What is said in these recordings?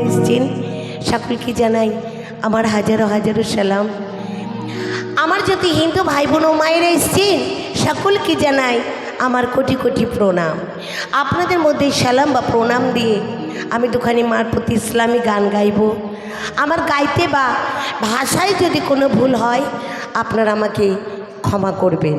এসছেন সকলকে জানাই আমার হাজারো হাজারো সালাম। আমার যদি হিন্দু ভাই বোন ও মায়েরা এসছেন সকলকে জানাই আমার কোটি কোটি প্রণাম। আপনাদের মধ্যে সালাম বা প্রণাম দিয়ে আমি দুখানি মার প্রতি ইসলামী গান গাইব। আমার গাইতে বা ভাষায় যদি কোনো ভুল হয় আপনারা আমাকে ক্ষমা করবেন।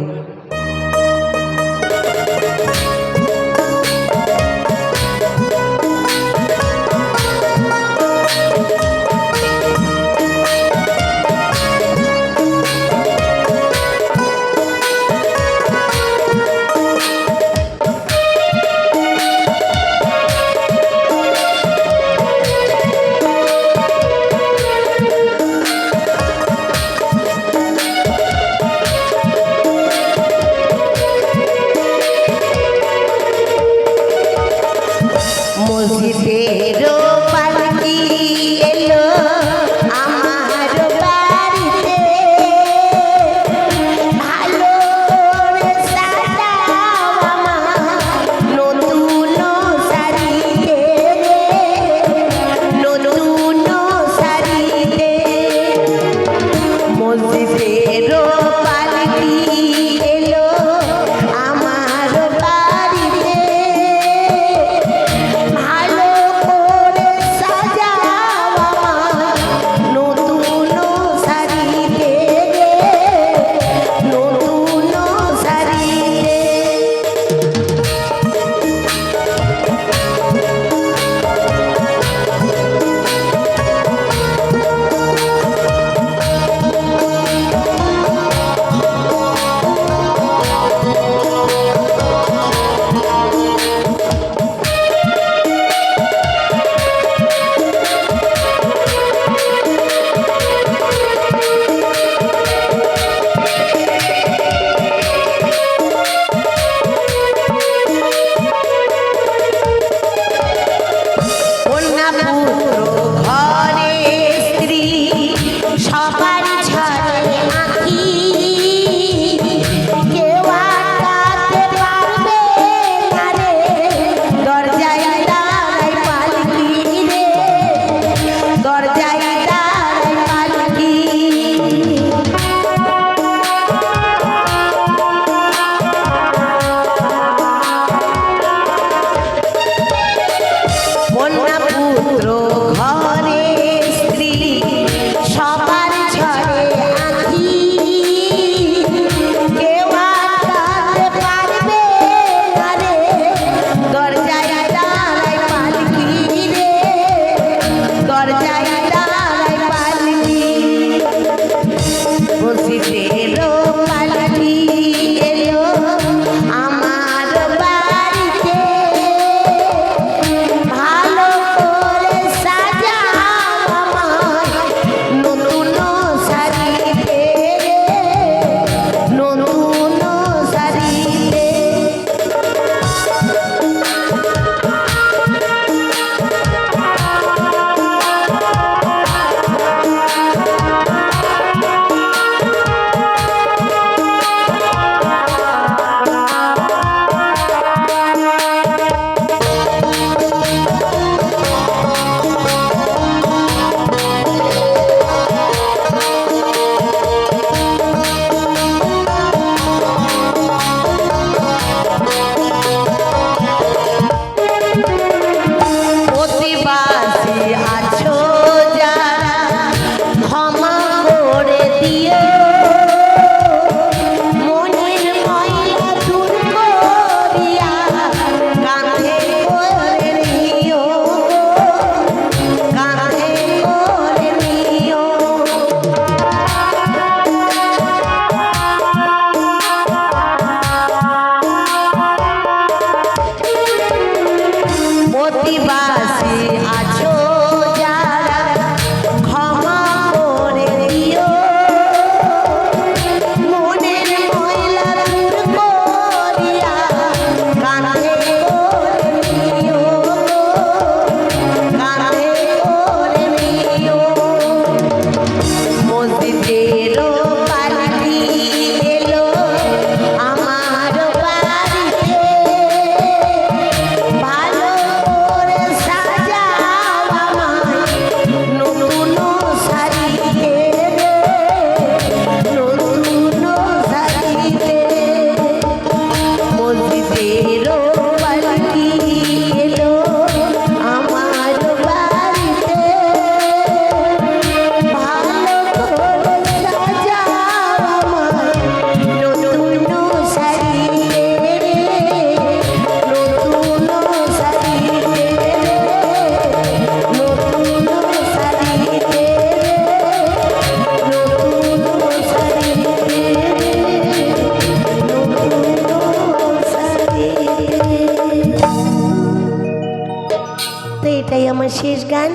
আমার শেষ গান।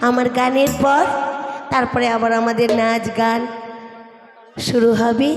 আমার গানের পর তারপরে আবার আমাদের নাচ গান শুরু হবে।